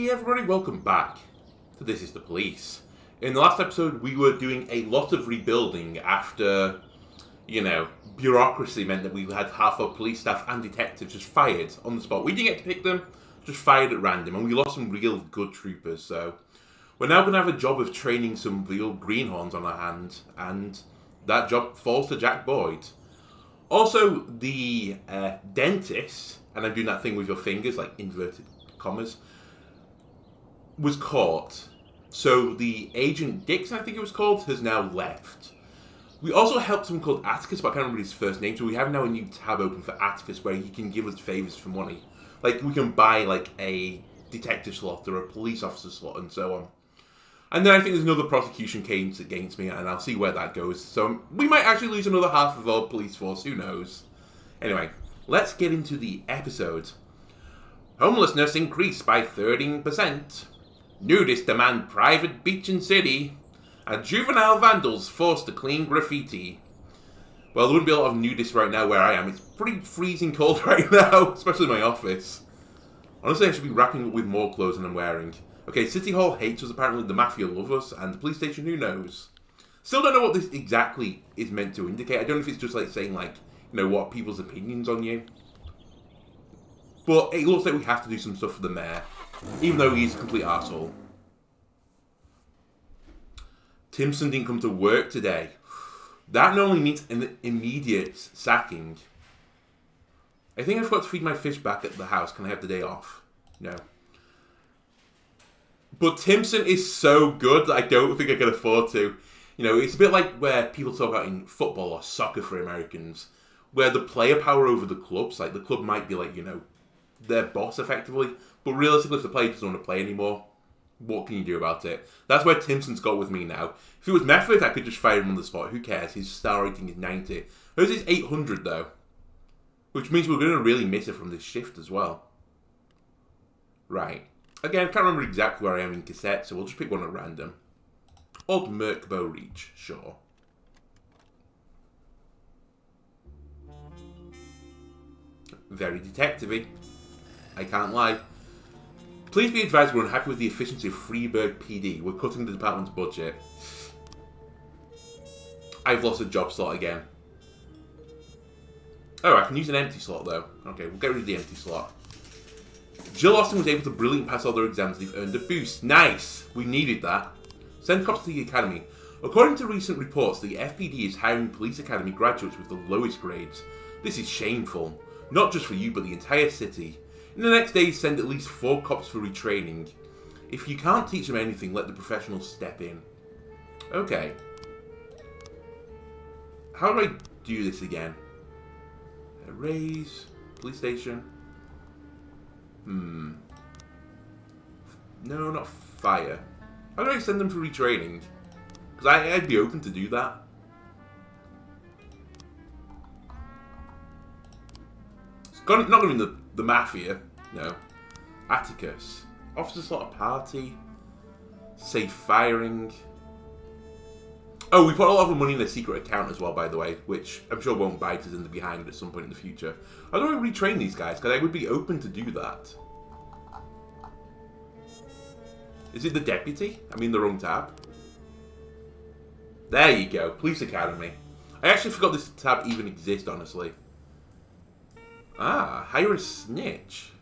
Hey everybody, welcome back to This is the Police. In the last episode, we were doing a lot of rebuilding after, bureaucracy meant that we had half our police staff and detectives just fired on the spot. We didn't get to pick them, just fired at random, and we lost some real good troopers, so we're now going to have a job of training some real greenhorns on our hands, and that job falls to Jack Boyd. Also, the dentist, and I'm doing that thing with your fingers, like inverted commas, was caught. So the agent Dixon, I think it was called, has now left. We also helped someone called Atticus, but I can't remember his first name, so we have now a new tab open for Atticus where he can give us favours for money. Like, we can buy, like, a detective slot or a police officer slot and so on. And then I think there's another prosecution case against me, and I'll see where that goes. So we might actually lose another half of our police force, who knows. Anyway, let's get into the episode. Homelessness increased by 13%. Nudists demand private beach in city. And juvenile vandals forced to clean graffiti. Well, there wouldn't be a lot of nudists right now where I am. It's pretty freezing cold right now, especially in my office. Honestly, I should be wrapping up with more clothes than I'm wearing. Okay, City Hall hates us, apparently the Mafia love us, and the police station, who knows? Still don't know what this exactly is meant to indicate. I don't know if it's just like saying, like, what people's opinions on you. But it looks like we have to do some stuff for the mayor, even though he's a complete arsehole. Timson didn't come to work today. That not only means an immediate sacking. I think I forgot to feed my fish back at the house. Can I have the day off? No. But Timson is so good that I don't think I can afford to. It's a bit like where people talk about in football or soccer for Americans, where the player power over the clubs, like the club might be like, their boss effectively, but realistically if the player doesn't want to play anymore, what can you do about it? That's where Timson's got with me now. If it was Method, I could just fire him on the spot. Who cares? His star rating is 90. Hers is 800 though, which means we're going to really miss it from this shift as well. Right. Again, I can't remember exactly where I am in cassette, so we'll just pick one at random. Odd Merkbow Reach, sure. Very detective-y. I can't lie. Please be advised we're unhappy with the efficiency of Freeburg PD. We're cutting the department's budget. I've lost a job slot again. Oh, I can use an empty slot though. Okay, we'll get rid of the empty slot. Jill Austin was able to brilliantly pass all their exams. They've earned a boost. Nice! We needed that. Send cops to the academy. According to recent reports, the FPD is hiring police academy graduates with the lowest grades. This is shameful. Not just for you, but the entire city. In the next days, send at least 4 cops for retraining. If you can't teach them anything, let the professionals step in. Okay. How do I do this again? Raise. Police station. No, not fire. How do I send them for retraining? Because I'd be open to do that. It's not going to be the Mafia. No. Atticus. Officer slot a party. Safe firing. Oh, we put a lot of money in a secret account as well, by the way, which I'm sure won't bite us in the behind at some point in the future. How do I retrain these guys? Because I would be open to do that. Is it the deputy? I'm in the wrong tab. There you go. Police Academy. I actually forgot this tab even exists, honestly. Ah, hire a snitch.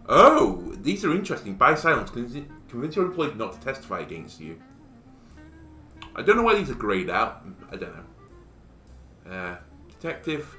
Oh, these are interesting. By silence, convince your employee not to testify against you. I don't know why these are grayed out. I don't know. Detective.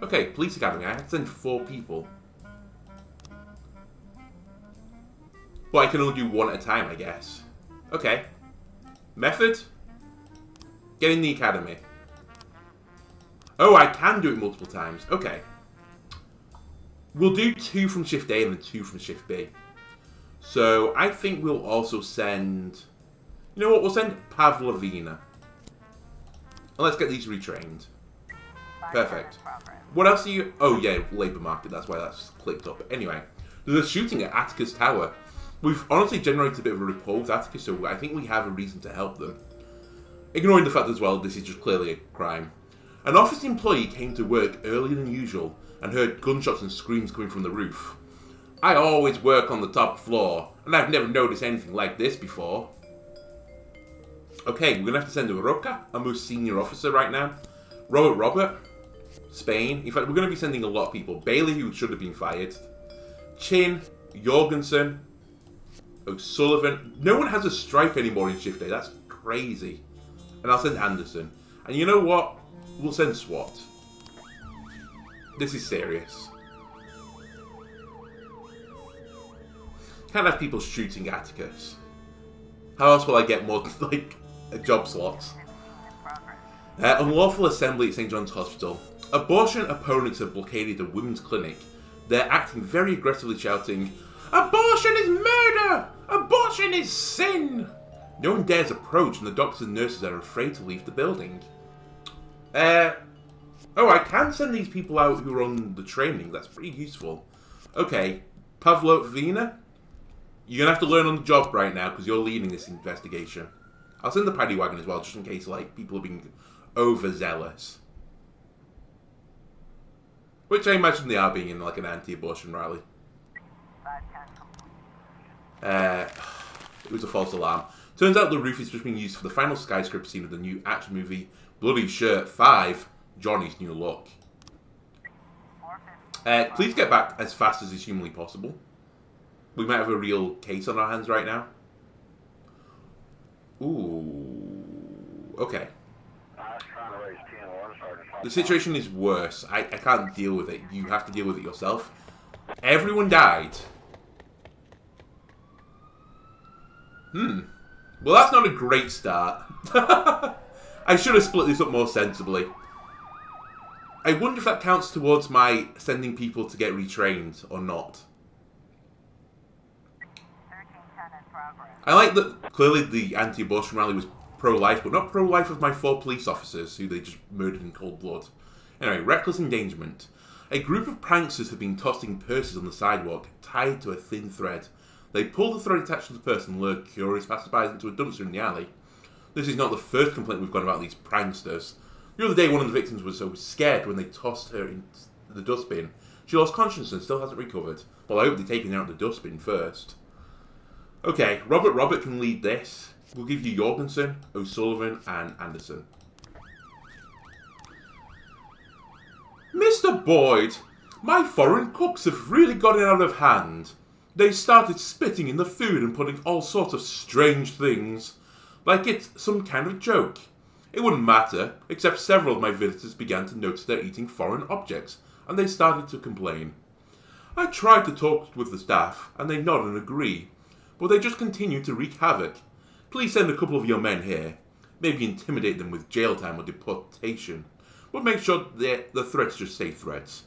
Okay, Police Academy. I have to send 4 people. Well, I can only do 1 at a time, I guess. Okay. Method? Get in the academy. Oh, I can do it multiple times. Okay. We'll do 2 from Shift A and then 2 from Shift B. So, I think we'll also send... You know what? We'll send Pavlovina. And let's get these retrained. Perfect. What else are you... Oh, yeah, labour market. That's why that's clicked up. Anyway, there's a shooting at Atticus Tower. We've honestly generated a bit of a rapport with Atticus, so I think we have a reason to help them. Ignoring the fact as well, this is just clearly a crime. An office employee came to work earlier than usual and heard gunshots and screams coming from the roof. I always work on the top floor, and I've never noticed anything like this before. Okay, we're gonna have to send Roca, our most senior officer right now. Robert, Spain. In fact, we're gonna be sending a lot of people. Bailey, who should have been fired. Chin, Jorgensen, O'Sullivan. No one has a strike anymore in shift day. That's crazy. And I'll send Anderson. And you know what? We'll send SWAT. This is serious. Can't have people shooting Atticus. How else will I get more, like, job slots? Unlawful assembly at St. John's Hospital. Abortion opponents have blockaded a women's clinic. They're acting very aggressively, shouting, "Abortion is murder! Abortion is sin!" No one dares approach, and the doctors and nurses are afraid to leave the building. Oh, I can send these people out who are on the training. That's pretty useful. Okay, Pavlo Vina, you're going to have to learn on the job right now because you're leading this investigation. I'll send the paddy wagon as well, just in case, like, people are being overzealous. Which I imagine they are being in, like, an anti-abortion rally. It was a false alarm. Turns out the roof is just being used for the final skyscraper scene of the new action movie Bloody Shirt 5, Johnny's New Look. Please get back as fast as is humanly possible. We might have a real case on our hands right now. Ooh. Okay. The situation is worse. I can't deal with it. You have to deal with it yourself. Everyone died. Well, that's not a great start. I should have split this up more sensibly. I wonder if that counts towards my sending people to get retrained or not. I like that clearly the anti-abortion rally was pro-life, but not pro-life of my 4 police officers who they just murdered in cold blood. Anyway, reckless endangerment. A group of pranksters have been tossing purses on the sidewalk, tied to a thin thread. They pull the thread attached to the purse and lure curious passersby into a dumpster in the alley. This is not the first complaint we've got about these pranksters. The other day, one of the victims was so scared when they tossed her into the dustbin. She lost consciousness and still hasn't recovered. Well, I hope they're taking her out of the dustbin first. Okay, Robert can lead this. We'll give you Jorgensen, O'Sullivan, and Anderson. Mr. Boyd, my foreign cooks have really got it out of hand. They started spitting in the food and putting all sorts of strange things. Like it's some kind of joke. It wouldn't matter, except several of my visitors began to notice they're eating foreign objects, and they started to complain. I tried to talk with the staff, and they nod and agree, but they just continue to wreak havoc. Please send a couple of your men here. Maybe intimidate them with jail time or deportation. But make sure the threats just stay threats.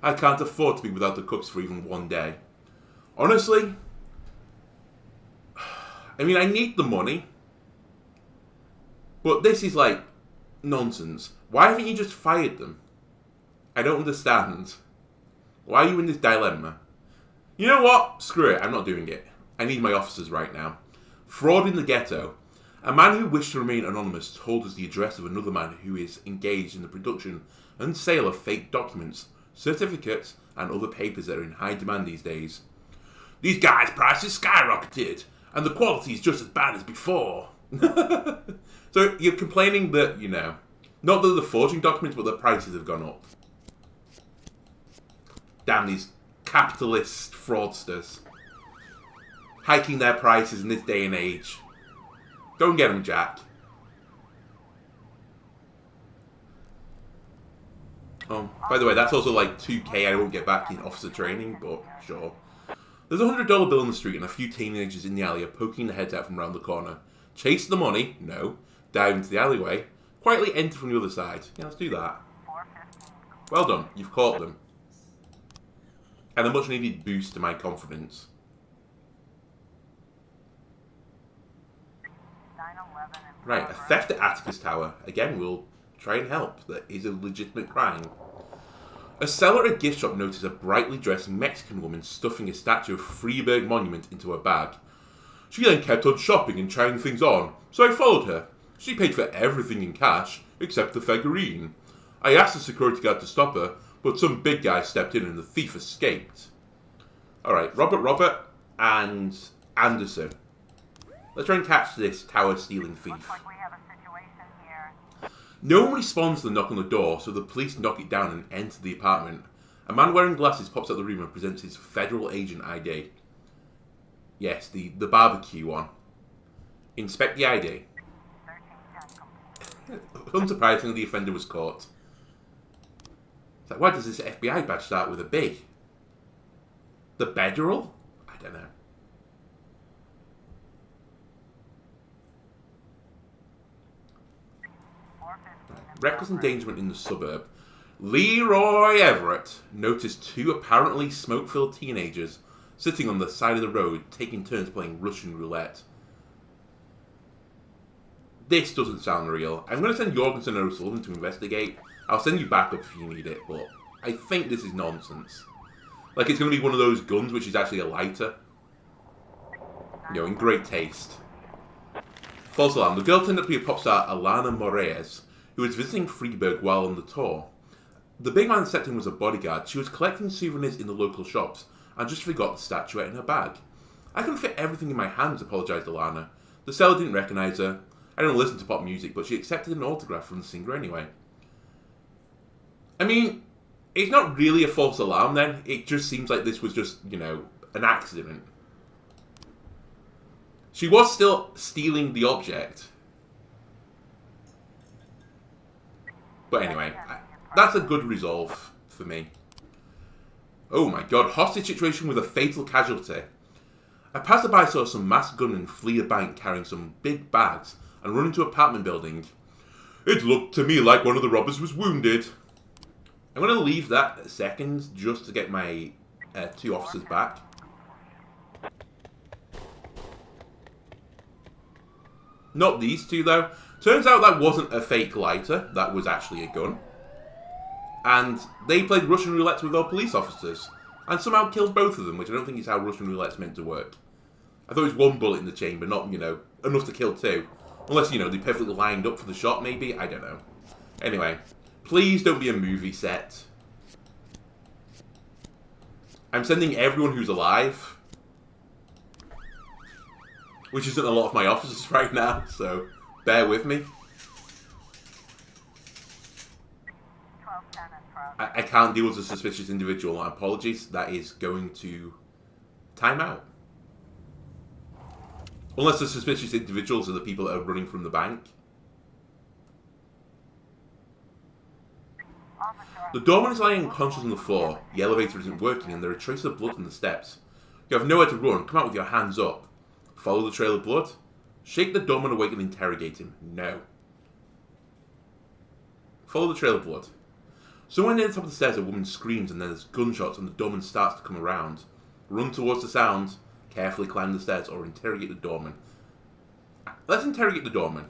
I can't afford to be without the cooks for even one day. Honestly, I mean, I need the money. But this is like nonsense. Why haven't you just fired them? I don't understand. Why are you in this dilemma? You know what? Screw it. I'm not doing it. I need my officers right now. Fraud in the ghetto. A man who wished to remain anonymous told us the address of another man who is engaged in the production and sale of fake documents, certificates, and other papers that are in high demand these days. These guys' prices skyrocketed, and the quality is just as bad as before. So you're complaining that, you know, not that they're forging documents, but the prices have gone up. Damn these capitalist fraudsters. Hiking their prices in this day and age. Don't get them, Jack. Oh, by the way, that's also like $2,000 I won't get back in officer training, but sure. There's a $100 bill on the street and a few teenagers in the alley are poking their heads out from around the corner. Chase the money? No. Dive into the alleyway. Quietly enter from the other side. Yeah, let's do that. Well done. You've caught them. And a much needed boost to my confidence. Right, a theft at Atticus Tower. Again, we'll try and help. That is a legitimate crime. A seller at a gift shop noticed a brightly dressed Mexican woman stuffing a statue of Freeburg Monument into her bag. She then kept on shopping and trying things on, so I followed her. She paid for everything in cash, except the figurine. I asked the security guard to stop her, but some big guy stepped in and the thief escaped. Alright, Robert, and Anderson. Let's try and catch this tower stealing thief. Looks like we have a situation here. No one responds to the knock on the door, so the police knock it down and enter the apartment. A man wearing glasses pops out the room and presents his federal agent ID. Yes, the barbecue one. Inspect the ID. Unsurprisingly, the offender was caught. It's like, why does this FBI badge start with a B? The Federal? I don't know. Reckless endangerment in the suburb. Leroy Everett noticed two apparently smoke-filled teenagers sitting on the side of the road, taking turns playing Russian roulette. This doesn't sound real. I'm going to send Jorgensen and O'Sullivan to investigate. I'll send you backup if you need it, but I think this is nonsense. Like, it's going to be one of those guns which is actually a lighter. You know, in great taste. False alarm. The girl turned up to be a pop star, Alana Moraes, who was visiting Freeburg while on the tour. The big man stepped in was a bodyguard. She was collecting souvenirs in the local shops and just forgot the statuette in her bag. I couldn't fit everything in my hands, apologised Alana. The seller didn't recognise her. I don't listen to pop music, but she accepted an autograph from the singer anyway. I mean, it's not really a false alarm then. It just seems like this was just, you know, an accident. She was still stealing the object. But anyway, that's a good resolve for me. Oh my god, hostage situation with a fatal casualty. A passerby saw some masked gunmen flee a bank carrying some big bags and run into an apartment building. It looked to me like one of the robbers was wounded. I'm going to leave that a second just to get my two officers back. Not these two though. Turns out that wasn't a fake lighter, that was actually a gun. And they played Russian roulette with our police officers. And somehow killed both of them, which I don't think is how Russian roulette's meant to work. I thought it was one bullet in the chamber, not, you know, enough to kill two. Unless, you know, they perfectly lined up for the shot, maybe? I don't know. Anyway, please don't be a movie set. I'm sending everyone who's alive. Which isn't a lot of my officers right now, so bear with me. I can't deal with a suspicious individual. Apologies, that is going to time out. Unless the suspicious individuals are the people that are running from the bank. The doorman is lying unconscious on the floor. The elevator isn't working and there are traces of blood on the steps. You have nowhere to run. Come out with your hands up. Follow the trail of blood. Shake the doorman awake and interrogate him. No. Follow the trail of blood. Somewhere near the top of the stairs, a woman screams and then there's gunshots and the doorman starts to come around. Run towards the sound, carefully climb the stairs or interrogate the doorman. Let's interrogate the doorman.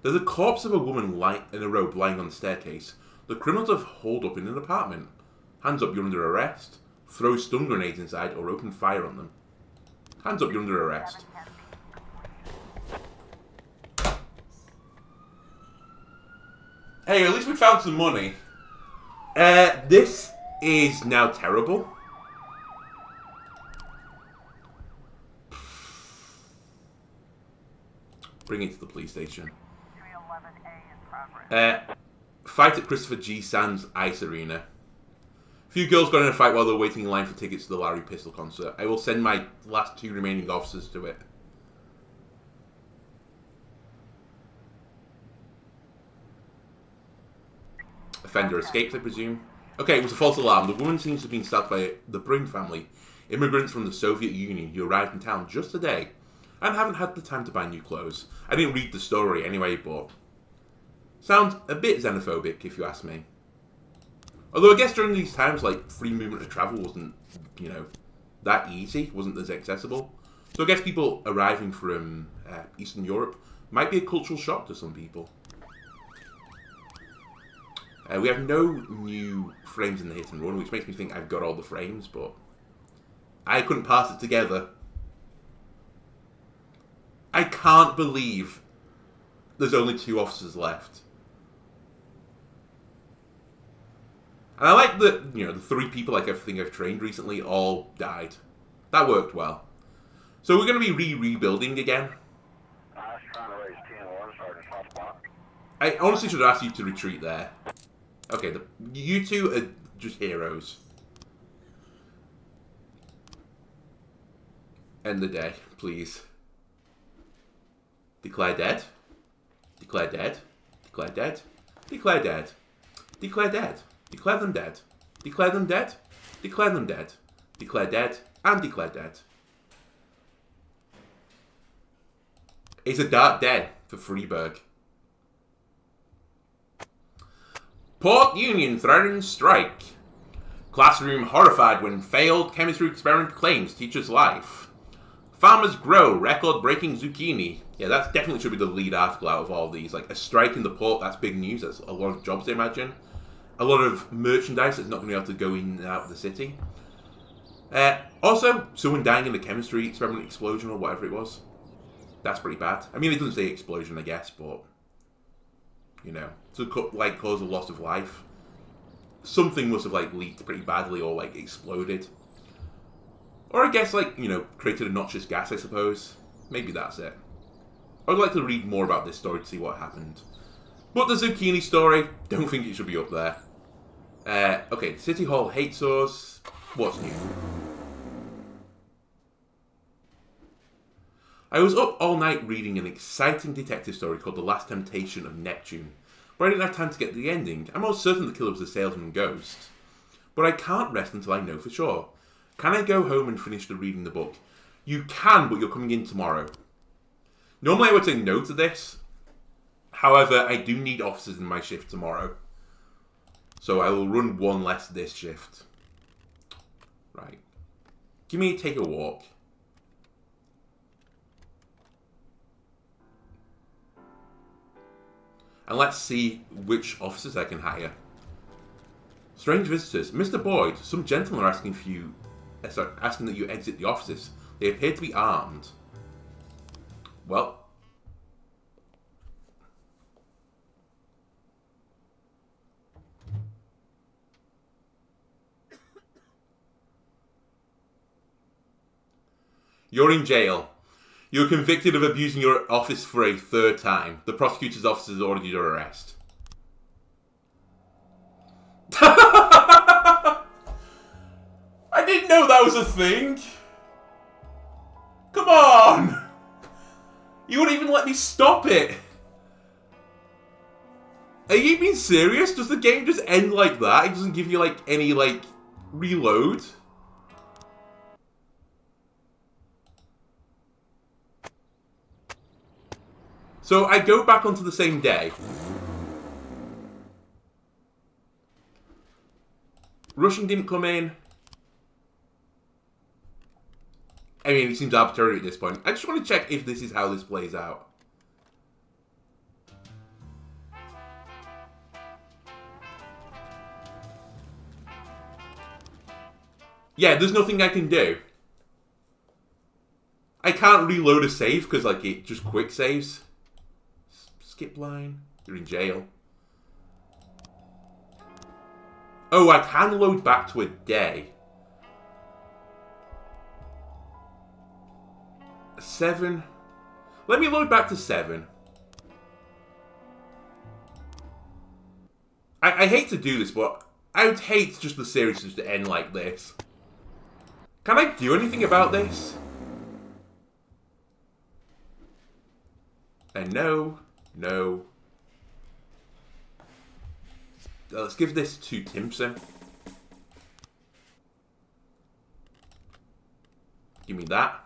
There's a corpse of a woman in a robe lying on the staircase. The criminals have holed up in an apartment. Hands up, you're under arrest. Throw stun grenades inside or open fire on them. Hands up, you're under arrest. Hey, at least we found some money. This is now terrible. Bring it to the police station. 311A in progress. Fight at Christopher G. Sands Ice Arena. A few girls got in a fight while they were waiting in line for tickets to the Larry Pistol concert. I will send my last two remaining officers to it. Offender escaped, I presume. Okay, it was a false alarm. The woman seems to have been stabbed by the Bring family, immigrants from the Soviet Union who arrived in town just today and haven't had the time to buy new clothes. I didn't read the story anyway, but sounds a bit xenophobic if you ask me. Although I guess during these times, like, free movement of travel wasn't, you know, that easy, wasn't as accessible. So I guess people arriving from Eastern Europe might be a cultural shock to some people. We have no new frames in the hit and run, which makes me think I've got all the frames, but I couldn't pass it together. I can't believe there's only two officers left. And I like that, the 3 people like everything I've trained recently all died. That worked well. So we're going to be rebuilding again. I was trying to raise 10-1, Sergeant Hotspot. I honestly should ask you to retreat there. Okay, you two are just heroes. End the day, please. Declare dead. Declare dead. Declare dead. Declare dead. Declare dead. Declare them dead. Declare them dead. Declare them dead. Declare dead. And declare dead. It's a dark day for Freeburg. Port Union threatens strike. Classroom horrified when failed chemistry experiment claims teacher's life. Farmers grow record-breaking zucchini. Yeah, that definitely should be the lead article out of all these. Like, a strike in the port, that's big news. That's a lot of jobs, I imagine. A lot of merchandise that's not going to be able to go in and out of the city. Also, someone dying in a chemistry experiment explosion or whatever it was. That's pretty bad. I mean, it doesn't say explosion, I guess, but... to cause a loss of life. Something must have, leaked pretty badly or, exploded. Or I guess, created a noxious gas, I suppose. Maybe that's it. I'd like to read more about this story to see what happened. But the zucchini story, don't think it should be up there. Okay, City Hall hates us. What's new? I was up all night reading an exciting detective story called The Last Temptation of Neptune, but I didn't have time to get to the ending. I'm most certain the killer was a salesman ghost. But I can't rest until I know for sure. Can I go home and finish reading the book? You can, but you're coming in tomorrow. Normally I would say no to this. However, I do need officers in my shift tomorrow. So I will run one less this shift. Right. Give me take a walk. And let's see which officers I can hire. Strange visitors. Mr. Boyd, some gentlemen are asking for you... asking that you exit the offices. They appear to be armed. Well... You're in jail. You're convicted of abusing your office for a 3rd time. The prosecutor's office has ordered your arrest. I didn't know that was a thing. Come on. You wouldn't even let me stop it. Are you being serious? Does the game just end like that? It doesn't give you, any, reload? So I go back onto the same day. Rushing didn't come in. I mean, it seems arbitrary at this point. I just want to check if this is how this plays out. Yeah, there's nothing I can do. I can't reload a save because, it just quick saves. Skip line. You're in jail. Oh, I can load back to a day. 7. Let me load back to 7. I hate to do this, but I would hate just the series just to end like this. Can I do anything about this? And no. No. Let's give this to Timpson. Give me that.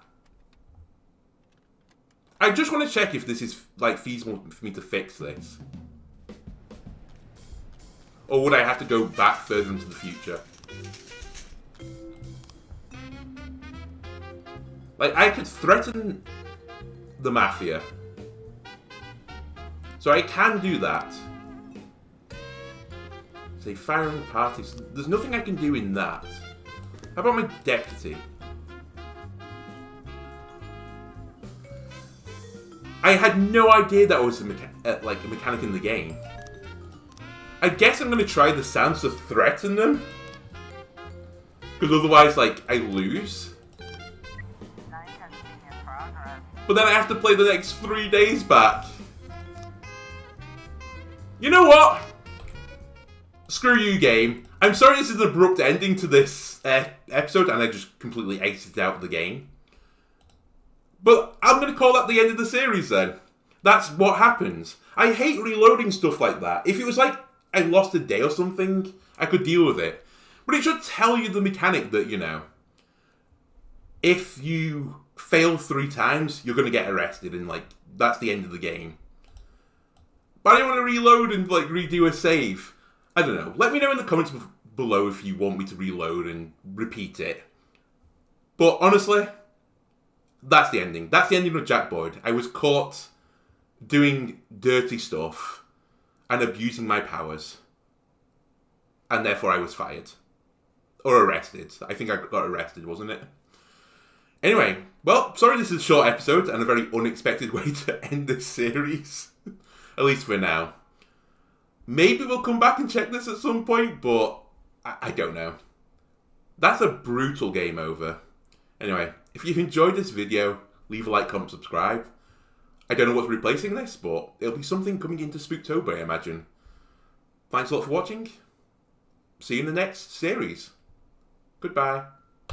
I just want to check if this is, feasible for me to fix this. Or would I have to go back further into the future? I could threaten the Mafia. So I can do that. Say firing parties. There's nothing I can do in that. How about my deputy? I had no idea that was a mechanic in the game. I guess I'm going to try the sounds to threaten them. Because otherwise, like, I lose. Night testing in progress. But then I have to play the next 3 days back. You know what? Screw you, game. I'm sorry this is an abrupt ending to this episode and I just completely exited out of the game. But I'm going to call that the end of the series then. That's what happens. I hate reloading stuff like that. If it was like I lost a day or something, I could deal with it. But it should tell you the mechanic that, you know, if you fail 3 times, you're going to get arrested and, like, that's the end of the game. But I don't want to reload and, like, redo a save. I don't know. Let me know in the comments below if you want me to reload and repeat it. But honestly, that's the ending. That's the ending of Jack Boyd. I was caught doing dirty stuff and abusing my powers. And therefore I was fired. Or arrested. I think I got arrested, wasn't it? Anyway, well, sorry this is a short episode and a very unexpected way to end this series. At least for now. Maybe we'll come back and check this at some point, but I don't know. That's a brutal game over. Anyway, if you've enjoyed this video, leave a like, comment, subscribe. I don't know what's replacing this, but it'll be something coming into Spooktober, I imagine. Thanks a lot for watching. See you in the next series. Goodbye.